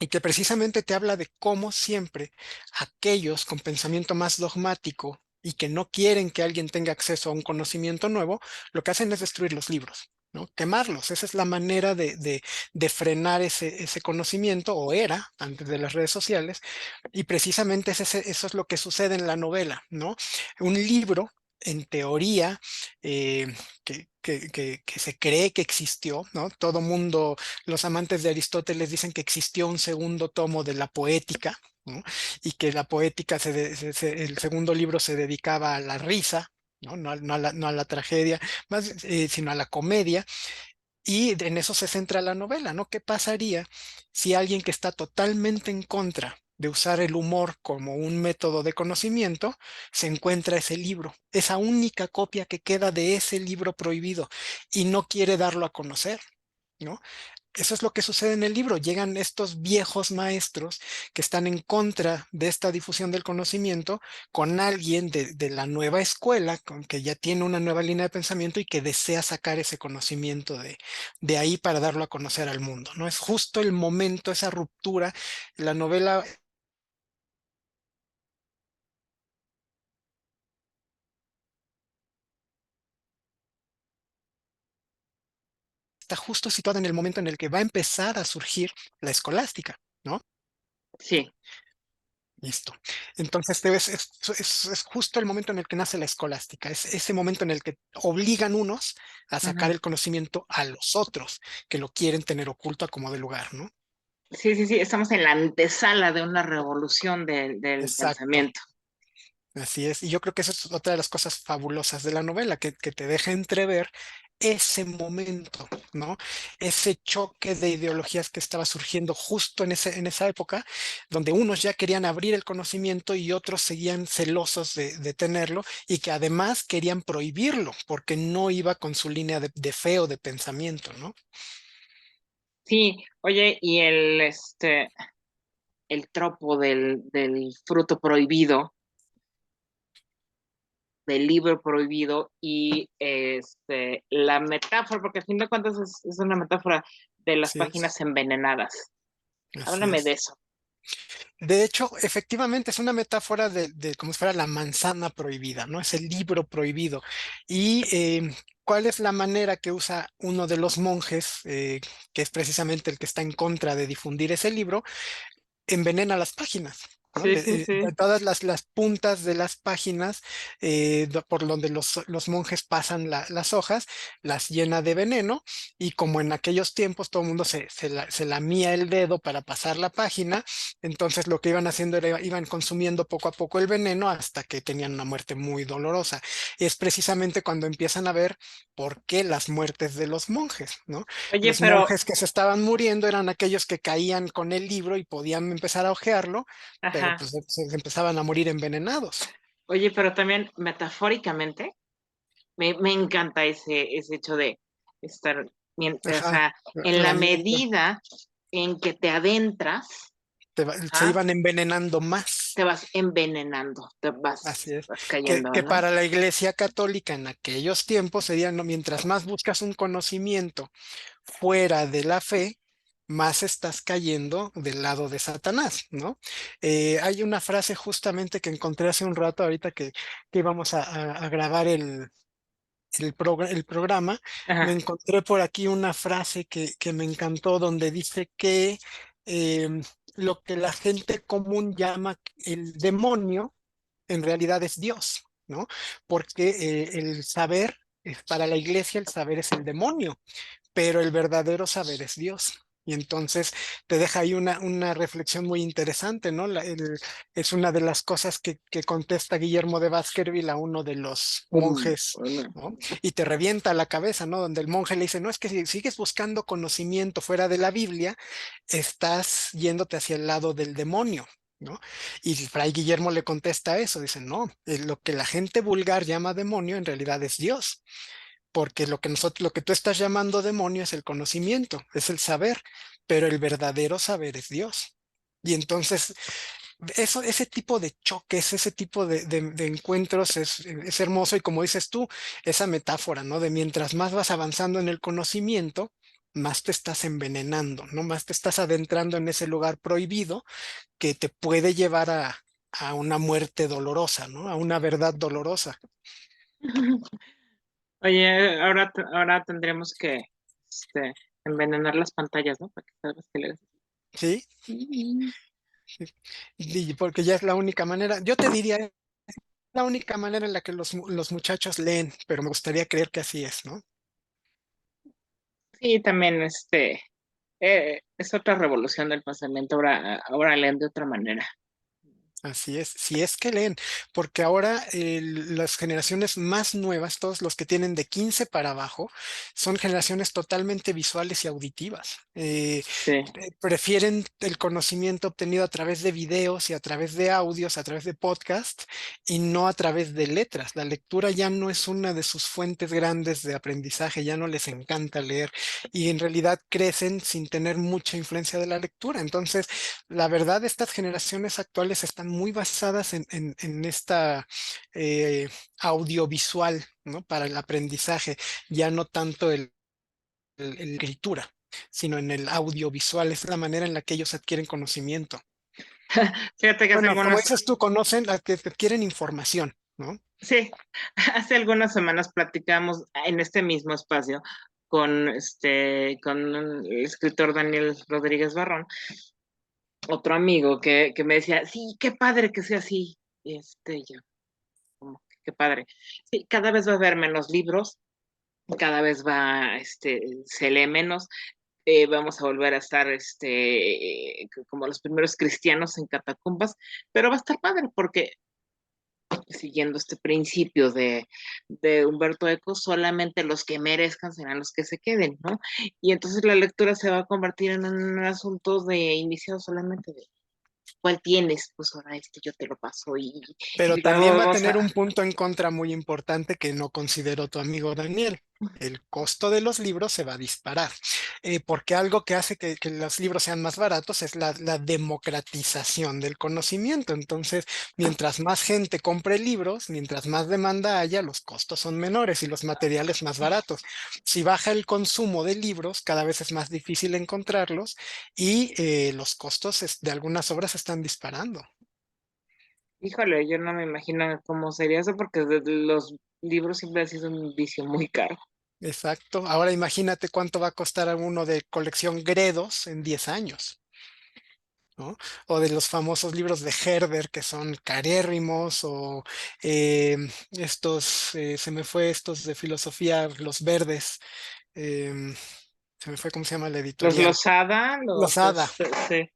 y que precisamente te habla de cómo siempre aquellos con pensamiento más dogmático y que no quieren que alguien tenga acceso a un conocimiento nuevo, lo que hacen es destruir los libros, ¿no? Quemarlos. Esa es la manera de frenar ese conocimiento, o era antes de las redes sociales, y precisamente eso es lo que sucede en la novela, ¿no? Un libro, en teoría, que se cree que existió, ¿no? Todo mundo, los amantes de Aristóteles dicen que existió un segundo tomo de la poética, ¿no? Y que la poética, el segundo libro se dedicaba a la risa, ¿no? No a la tragedia, más, sino a la comedia. Y en eso se centra la novela, ¿no? ¿Qué pasaría si alguien que está totalmente en contra de usar el humor como un método de conocimiento se encuentra ese libro, esa única copia que queda de ese libro prohibido, y no quiere darlo a conocer, ¿no? Eso es lo que sucede en el libro. Llegan estos viejos maestros que están en contra de esta difusión del conocimiento con alguien de la nueva escuela, con que ya tiene una nueva línea de pensamiento y que desea sacar ese conocimiento de ahí para darlo a conocer al mundo, ¿no? Es justo el momento, esa ruptura. La novela está justo situada en el momento en el que va a empezar a surgir la escolástica, ¿no? Sí, Listo. Entonces, es justo el momento en el que nace la escolástica, es ese momento en el que obligan unos a sacar ujú. el conocimiento a los otros, que lo quieren tener oculto a como de lugar, ¿no? Sí, sí, sí, estamos en la antesala de una revolución del Exacto, pensamiento. así es. Y yo creo que esa es otra de las cosas fabulosas de la novela, que te deja entrever ese momento, ¿no? Ese choque de ideologías que estaba surgiendo justo en esa época, donde unos ya querían abrir el conocimiento y otros seguían celosos de tenerlo, y que además querían prohibirlo porque no iba con su línea de fe o de pensamiento, ¿no? Sí, oye, y el tropo del fruto prohibido, del libro prohibido y la metáfora, porque a fin de cuentas es una metáfora de las Así es, páginas envenenadas. así Háblame de es. eso. De hecho, efectivamente es una metáfora de como si fuera la manzana prohibida, ¿no? Es el libro prohibido. Y ¿cuál es la manera que usa uno de los monjes, que es precisamente el que está en contra de difundir ese libro? Envenena las páginas, ¿no? Sí, sí, sí. Todas las puntas de las páginas, por donde los monjes pasan las hojas, las llena de veneno, y como en aquellos tiempos todo el mundo se lamía el dedo para pasar la página, entonces lo que iban haciendo era iban consumiendo poco a poco el veneno hasta que tenían una muerte muy dolorosa. Y es precisamente cuando empiezan a ver por qué las muertes de los monjes, ¿no? Oye, Los pero, monjes que se estaban muriendo eran aquellos que caían con el libro y podían empezar a hojearlo, pero ajá. pues se empezaban a morir envenenados. Oye, pero también metafóricamente, me encanta ese hecho de estar, o Ajá, sea, en la lamiendo. medida en que te adentras, Se ajá, iban envenenando más. te vas envenenando, Así es. vas cayendo, Que ¿verdad? para la Iglesia Católica en aquellos tiempos sería, ¿no? Mientras más buscas un conocimiento fuera de la fe, más estás cayendo del lado de Satanás, ¿no? Hay una frase justamente que encontré hace un rato, ahorita que íbamos a grabar el programa, me Ajá. encontré por aquí una frase que me encantó, donde dice que eh, lo que la gente común llama el demonio, en realidad es Dios. ¿no? Porque el saber, para la iglesia el saber es el demonio, pero el verdadero saber es Dios. Y entonces te deja ahí una reflexión muy interesante, ¿no? Es una de las cosas que contesta Guillermo de Baskerville a uno de los monjes, Bueno, ¿no? Y te revienta la cabeza, ¿no? Donde el monje le dice, no, es que si sigues buscando conocimiento fuera de la Biblia, estás yéndote hacia el lado del demonio, ¿no? Y Fray Guillermo le contesta eso, dice, no, lo que la gente vulgar llama demonio en realidad es Dios, porque lo que tú estás llamando demonio es el conocimiento, es el saber, pero el verdadero saber es Dios. Y entonces, ese tipo de choques, ese tipo de encuentros es hermoso. Y como dices tú, esa metáfora, ¿no? De mientras más vas avanzando en el conocimiento, más te estás envenenando, ¿no? Más te estás adentrando en ese lugar prohibido que te puede llevar a una muerte dolorosa, ¿no? A una verdad dolorosa. oye, ahora tendremos que envenenar las pantallas, ¿no? Para que salgas que le ¿Sí? Mm. Y porque ya es la única manera. Yo te diría, es la única manera en la que los muchachos leen, pero me gustaría creer que así es, ¿no? Sí, también es otra revolución del pensamiento, ahora leen de otra manera. Así es, si es que leen, porque ahora las generaciones más nuevas, todos los que tienen de 15 para abajo, son generaciones totalmente visuales y auditivas. Sí. Prefieren el conocimiento obtenido a través de videos y a través de audios, a través de podcasts y no a través de letras. La lectura ya no es una de sus fuentes grandes de aprendizaje, ya no les encanta leer y en realidad crecen sin tener mucha influencia de la lectura. Entonces, la verdad, estas generaciones actuales están muy basadas en esta audiovisual, ¿no? Para el aprendizaje, ya no tanto el escritura, sino en el audiovisual. Es la manera en la que ellos adquieren conocimiento. Fíjate que hace Bueno, como algunas, dices tú, conocen, la que adquieren información, ¿no? sí, hace algunas semanas platicamos en este mismo espacio con el escritor Daniel Rodríguez Barrón, otro amigo que me decía, sí, qué padre que sea así. Yo, como, qué padre. Sí, cada vez va a haber menos libros, cada vez se lee menos, vamos a volver a estar como los primeros cristianos en catacumbas, pero va a estar padre porque siguiendo este principio de Humberto Eco, solamente los que merezcan serán los que se queden, ¿no? Y entonces la lectura se va a convertir en un asunto de iniciado solamente de ¿cuál tienes? Pues ahora yo te lo paso Pero y también va a vamos tener un a... punto en contra muy importante que no consideró tu amigo Daniel. El costo de los libros se va a disparar, porque algo que hace que los libros sean más baratos es la democratización del conocimiento. Entonces, mientras más gente compre libros, mientras más demanda haya, los costos son menores y los materiales más baratos. Si baja el consumo de libros, cada vez es más difícil encontrarlos y los costos de algunas obras se están disparando. Híjole, yo no me imagino cómo sería eso porque los libros siempre han sido un vicio muy caro. Exacto. Ahora imagínate cuánto va a costar a uno de colección Gredos en 10 años, ¿no? O de los famosos libros de Herder que son carérrimos, o se me fue estos de filosofía, los verdes, em, se me fue cómo se llama la Los editorial, Losada, Los Hada. sí.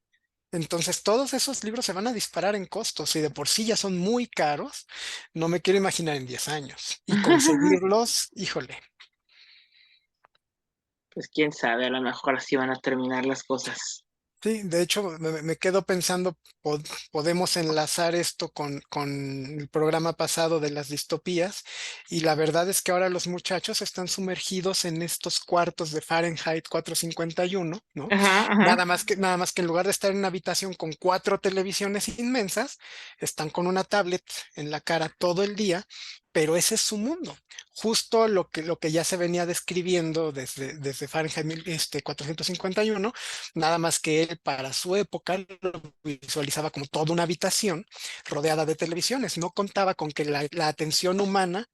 Entonces, todos esos libros se van a disparar en costos y de por sí ya son muy caros. No me quiero imaginar en 10 años. Y conseguirlos, híjole. Pues quién sabe, a lo mejor así van a terminar las cosas. Sí, de hecho, me quedo pensando, podemos enlazar esto con el programa pasado de las distopías, y la verdad es que ahora los muchachos están sumergidos en estos cuartos de Fahrenheit 451, ¿no? Ajá, ajá. Nada más que en lugar de estar en una habitación con cuatro televisiones inmensas, están con una tablet en la cara todo el día, pero ese es su mundo. Justo lo que ya se venía describiendo desde Fahrenheit 451, nada más que él para su época lo visualizaba como toda una habitación rodeada de televisiones. No contaba con que la atención humana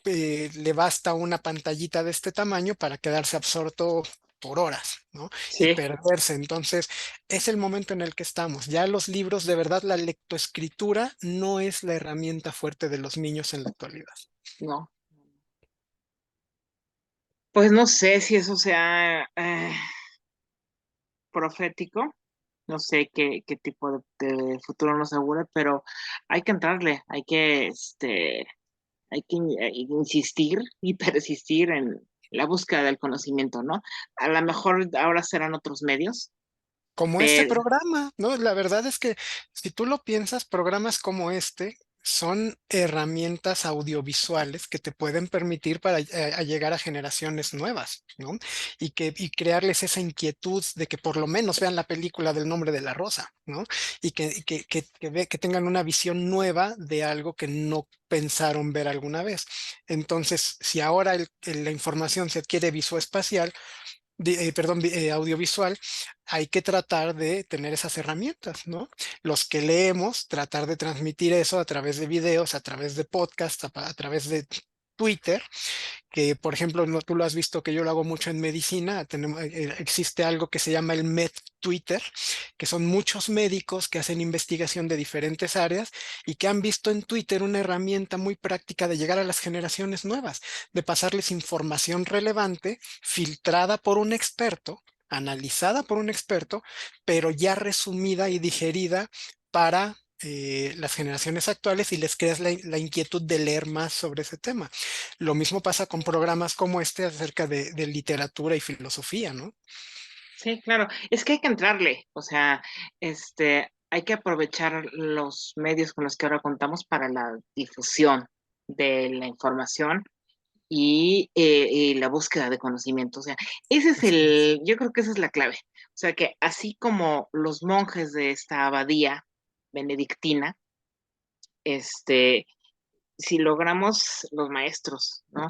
le basta una pantallita de este tamaño para quedarse absorto por horas, ¿no? Y Sí, perderse. Entonces, es el momento en el que estamos. Ya los libros, de verdad, la lectoescritura no es la herramienta fuerte de los niños en la actualidad. no. Pues no sé si eso sea profético, no sé qué tipo de futuro nos augura, pero hay que entrarle, hay que insistir y persistir en la búsqueda del conocimiento, ¿no? A lo mejor ahora serán otros medios, Como este pero programa, ¿no? La verdad es que si tú lo piensas, programas como este son herramientas audiovisuales que te pueden permitir para a llegar a generaciones nuevas, ¿no? Y crearles esa inquietud de que por lo menos vean la película del Nombre de la Rosa, ¿no? Que tengan una visión nueva de algo que no pensaron ver alguna vez. Entonces, si ahora la información se adquiere visoespacial, audiovisual, hay que tratar de tener esas herramientas, ¿no? Los que leemos, tratar de transmitir eso a través de videos, a través de podcasts, a través de Twitter, que por ejemplo, no, tú lo has visto que yo lo hago mucho en medicina, existe algo que se llama el Med Twitter, que son muchos médicos que hacen investigación de diferentes áreas y que han visto en Twitter una herramienta muy práctica de llegar a las generaciones nuevas, de pasarles información relevante, filtrada por un experto, analizada por un experto, pero ya resumida y digerida para las generaciones actuales y les creas la inquietud de leer más sobre ese tema. Lo mismo pasa con programas como este acerca de literatura y filosofía, ¿no? sí, claro, es que hay que entrarle, o sea, hay que aprovechar los medios con los que ahora contamos para la difusión de la información y la búsqueda de conocimiento. O sea, Así es. yo creo que esa es la clave. O sea, que así como los monjes de esta abadía benedictina, este, si logramos los maestros, ¿no?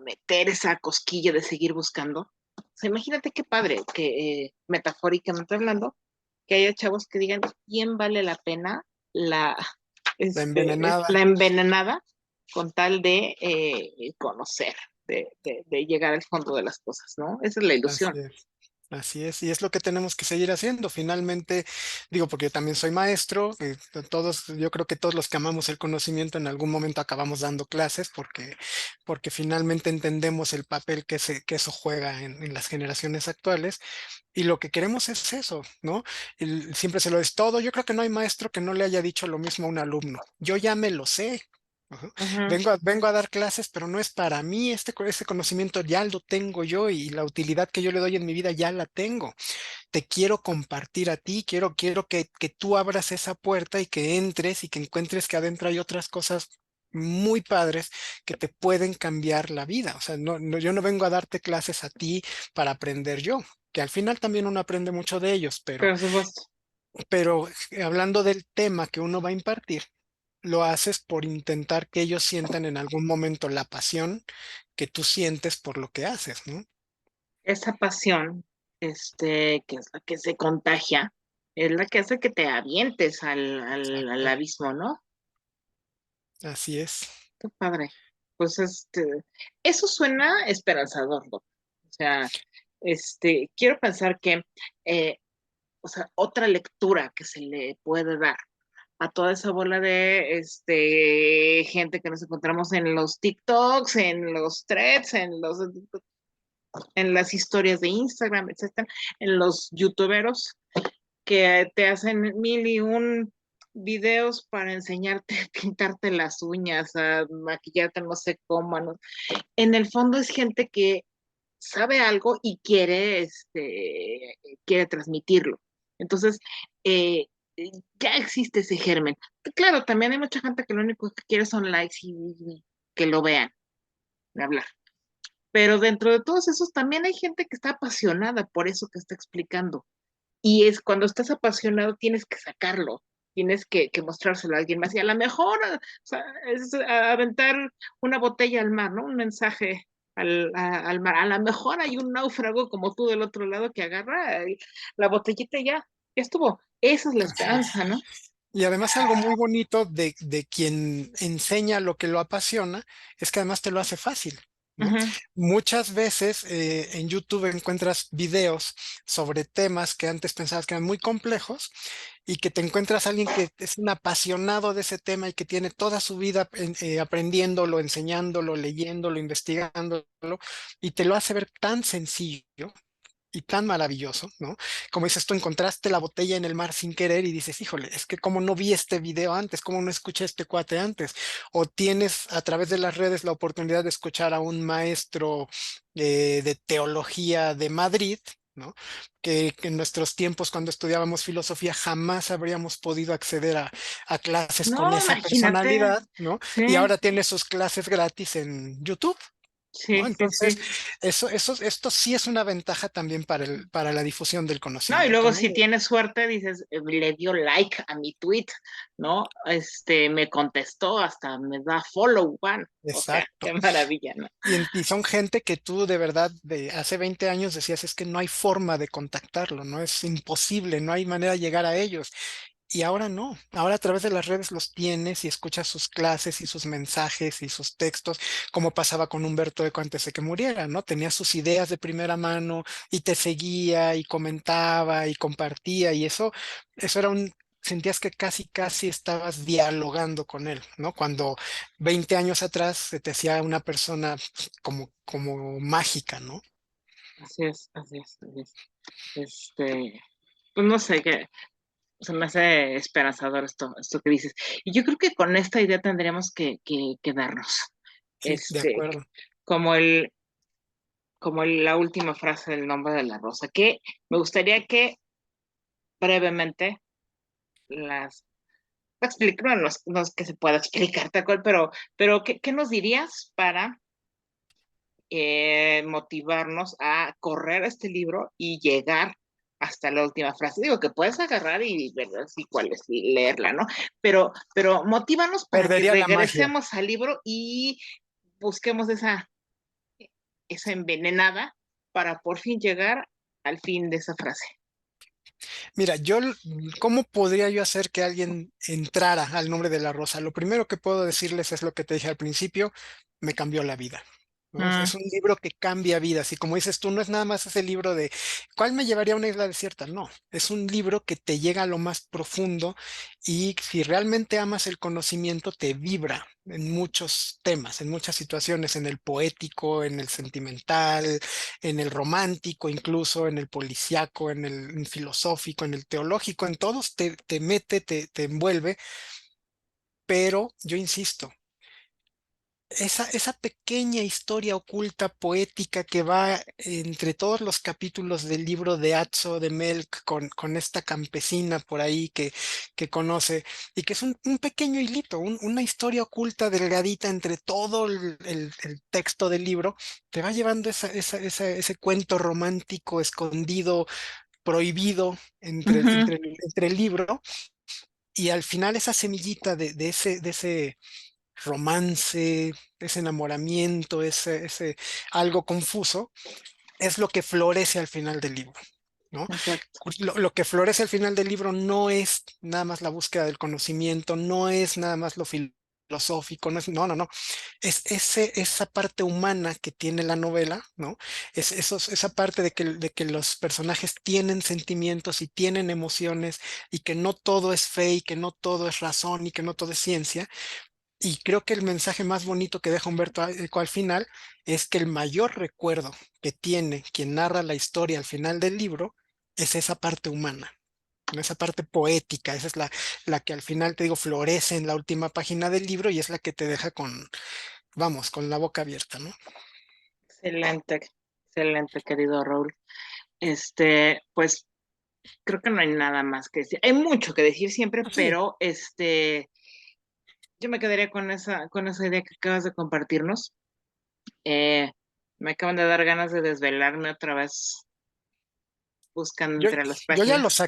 Meter esa cosquilla de seguir buscando. O sea, imagínate qué padre, que metafóricamente hablando, que haya chavos que digan quién vale la pena la, La envenenada. la envenenada con tal de conocer, de llegar al fondo de las cosas, ¿no? Esa es la ilusión. Así es. Así es, y es lo que tenemos que seguir haciendo. Finalmente, digo, porque yo también soy maestro, todos, yo creo que todos los que amamos el conocimiento en algún momento acabamos dando clases porque finalmente entendemos el papel que eso juega en las generaciones actuales. Y lo que queremos es eso, ¿no? Siempre se lo es todo. Yo creo que no hay maestro que no le haya dicho lo mismo a un alumno. Yo ya me lo sé. Ajá. Ujú. Vengo a dar clases, pero no es para mí. Este conocimiento ya lo tengo yo y la utilidad que yo le doy en mi vida ya la tengo. Te quiero compartir a ti, quiero que tú abras esa puerta y que entres y que encuentres que adentro hay otras cosas muy padres que te pueden cambiar la vida. O sea, yo no vengo a darte clases a ti para aprender yo, que al final también uno aprende mucho de ellos, Por supuesto. pero hablando del tema que uno va a impartir, lo haces por intentar que ellos sientan en algún momento la pasión que tú sientes por lo que haces, ¿no? Esa pasión, que es la que se contagia, es la que hace que te avientes al Exacto. abismo, ¿no? Así es. Qué padre. Pues eso suena esperanzador, ¿no? O sea, quiero pensar que, eh, o sea, otra lectura que se le puede dar a toda esa bola de gente que nos encontramos en los TikToks, en los threads, en las historias de Instagram, etcétera, en los youtuberos que te hacen mil y un videos para enseñarte a pintarte las uñas, a maquillarte no sé cómo, ¿no? En el fondo es gente que sabe algo y quiere transmitirlo. Entonces, eh, ya existe ese germen. Claro, también hay mucha gente que lo único que quiere son likes y que lo vean, de hablar. Pero dentro de todos esos también hay gente que está apasionada por eso que está explicando. Y es cuando estás apasionado, tienes que sacarlo, tienes que mostrárselo a alguien más. Y a lo mejor, o sea, es aventar una botella al mar, ¿no? Un mensaje al mar. A lo mejor hay un náufrago como tú del otro lado que agarra la botellita y ya estuvo. Esa es la Así es. esperanza, ¿no? Y además algo muy bonito de quien enseña lo que lo apasiona es que además te lo hace fácil. ¿no? Ujú. Muchas veces en YouTube encuentras videos sobre temas que antes pensabas que eran muy complejos y que te encuentras a alguien que es un apasionado de ese tema y que tiene toda su vida aprendiéndolo, enseñándolo, leyéndolo, investigándolo y te lo hace ver tan sencillo y tan maravilloso, ¿no? Como dices tú, encontraste la botella en el mar sin querer y dices, híjole, es que cómo no vi este video antes, cómo no escuché a este cuate antes. O tienes a través de las redes la oportunidad de escuchar a un maestro de teología de Madrid, ¿no? Que en nuestros tiempos, cuando estudiábamos filosofía, jamás habríamos podido acceder a clases con No, esa imagínate. personalidad, ¿no? Y Sí, ahora tiene sus clases gratis en YouTube. ¿No? sí, sí, Entonces, sí. esto sí es una ventaja también para la difusión del No, y conocimiento, luego ¿no? si tienes suerte, dices, le dio like a mi tweet, ¿no? Me contestó, hasta me da follow one. O sea, Exacto. qué maravilla, ¿no? Y son gente que tú de verdad de hace 20 años decías, es que no hay forma de contactarlo, no es imposible, no hay manera de llegar a ellos. Y ahora no, ahora a través de las redes los tienes y escuchas sus clases y sus mensajes y sus textos, como pasaba con Humberto Eco antes de que muriera, ¿no? Tenía sus ideas de primera mano y te seguía y comentaba y compartía y eso era sentías que casi, casi estabas dialogando con él, ¿no? Cuando 20 años atrás se te hacía una persona como mágica, ¿no? Así es, así es, así es. Pues no sé, que se me hace esperanzador esto que dices. Y yo creo que con esta idea tendríamos que quedarnos. Sí, de Este, acuerdo. como la última frase del nombre de la rosa, que me gustaría que brevemente las explicar, no, no es que se pueda explicar tal cual, pero ¿qué nos dirías para motivarnos a correr este libro y llegar hasta la última frase? Digo que puedes agarrar y ver así cuál es y leerla, ¿no? Pero motívanos para que Perdería la magia. regresemos al libro y busquemos esa envenenada para por fin llegar al fin de esa frase. Mira, ¿cómo podría yo hacer que alguien entrara al nombre de la rosa? Lo primero que puedo decirles es lo que te dije al principio, me cambió la vida. ¿No? Es Mm, un libro que cambia vidas y como dices tú, no es nada más ese libro de ¿cuál me llevaría a una isla desierta? No, es un libro que te llega a lo más profundo y si realmente amas el conocimiento, te vibra en muchos temas, en muchas situaciones, en el poético, en el sentimental, en el romántico, incluso en el policíaco, en filosófico, en el teológico, en todos te mete, te envuelve, pero yo insisto, esa pequeña historia oculta poética que va entre todos los capítulos del libro de Atso de Melk con esta campesina por ahí que conoce y que es un pequeño hilito, una historia oculta delgadita entre todo el texto del libro, te va llevando ese cuento romántico escondido, prohibido ujú, entre el libro y al final esa semillita de ese romance, ese enamoramiento, ese algo confuso, es lo que florece al final del libro, ¿no? exacto. Lo que florece al final del libro no es nada más la búsqueda del conocimiento, no es nada más lo filosófico, no, es esa parte humana que tiene la novela, ¿no? Esa parte de que los personajes tienen sentimientos y tienen emociones y que no todo es fe y que no todo es razón y que no todo es ciencia, y creo que el mensaje más bonito que deja Humberto Eco al final es que el mayor recuerdo que tiene quien narra la historia al final del libro es esa parte humana, ¿no? Esa parte poética, esa es la que al final te digo florece en la última página del libro y es la que te deja vamos, con la boca abierta, ¿no? Excelente, excelente, querido Raúl. Pues creo que no hay nada más que decir. Hay mucho que decir siempre, Sí, pero yo me quedaría con esa idea que acabas de compartirnos. Eh, Me acaban de dar ganas de desvelarme otra vez buscando yo, entre las yo ya lo páginas.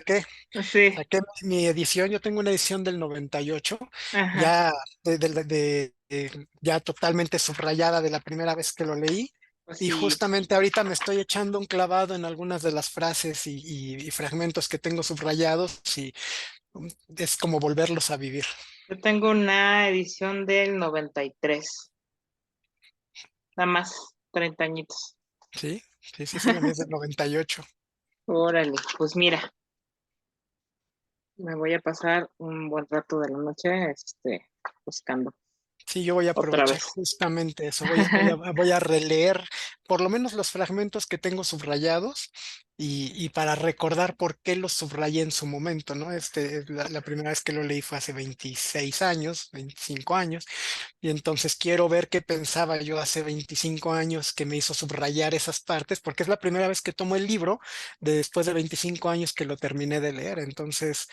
Sí, saqué mi edición, yo tengo una edición del 98 ajá, ya ya totalmente subrayada de la primera vez que lo leí. pues Y sí, justamente ahorita me estoy echando un clavado en algunas de las frases y fragmentos que tengo subrayados y es como volverlos a vivir. yo tengo una edición del 93, nada más. 30 añitos. Sí, sí, sí, sí, la mía es del 98. Órale, pues mira, me voy a pasar un buen rato de la noche, buscando Sí, yo voy a otra aprovechar vez. justamente eso. Voy a releer por lo menos los fragmentos que tengo subrayados y para recordar por qué los subrayé en su momento, ¿no? La primera vez que lo leí fue hace 26 años, 25 años, y entonces quiero ver qué pensaba yo hace 25 años que me hizo subrayar esas partes, porque es la primera vez que tomo el libro después de 25 años que lo terminé de leer. Entonces,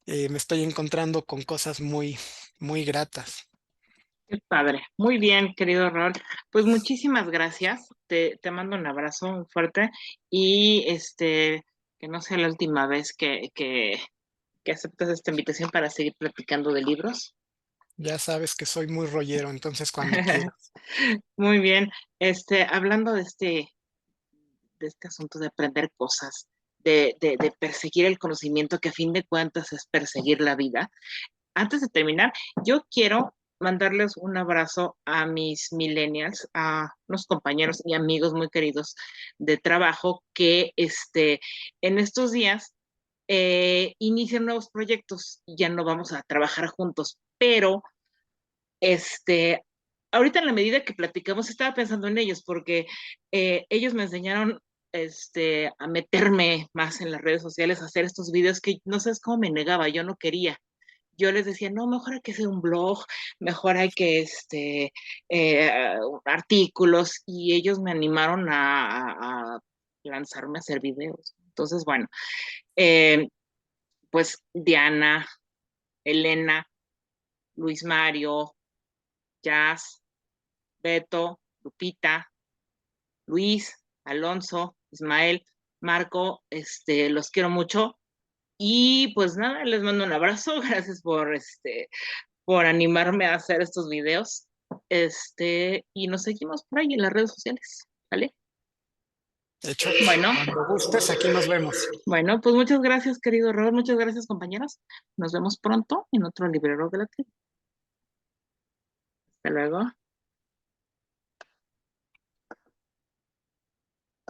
me estoy encontrando con cosas muy, muy gratas. Qué padre. Muy bien, querido Rol. Pues muchísimas gracias. Te mando un abrazo muy fuerte y que no sea la última vez que aceptas esta invitación para seguir platicando de libros. Ya sabes que soy muy rollero, entonces cuando quieras. Muy bien. Hablando de este asunto de aprender cosas, de perseguir el conocimiento, que a fin de cuentas es perseguir la vida. Antes de terminar, yo quiero mandarles un abrazo a mis millennials, a unos compañeros y amigos muy queridos de trabajo que en estos días inician nuevos proyectos y ya no vamos a trabajar juntos, pero este, ahorita en la medida que platicamos estaba pensando en ellos porque ellos me enseñaron a meterme más en las redes sociales, a hacer estos videos que no sabes cómo me negaba, yo no quería. Yo les decía, no, mejor hay que hacer un blog, mejor hay que, artículos, y ellos me animaron a lanzarme a hacer videos. Entonces, bueno, eh, pues Diana, Elena, Luis Mario, Jazz, Beto, Lupita, Luis, Alonso, Ismael, Marco, los quiero mucho. Y pues nada, les mando un abrazo, gracias por animarme a hacer estos videos. Y nos seguimos por ahí en las redes sociales, ¿vale? Hecho, Bueno, cuando gustes, aquí nos vemos. bueno, pues muchas gracias, querido Robert, muchas gracias, compañeros. Nos vemos pronto en otro librero de la tribu. Hasta luego.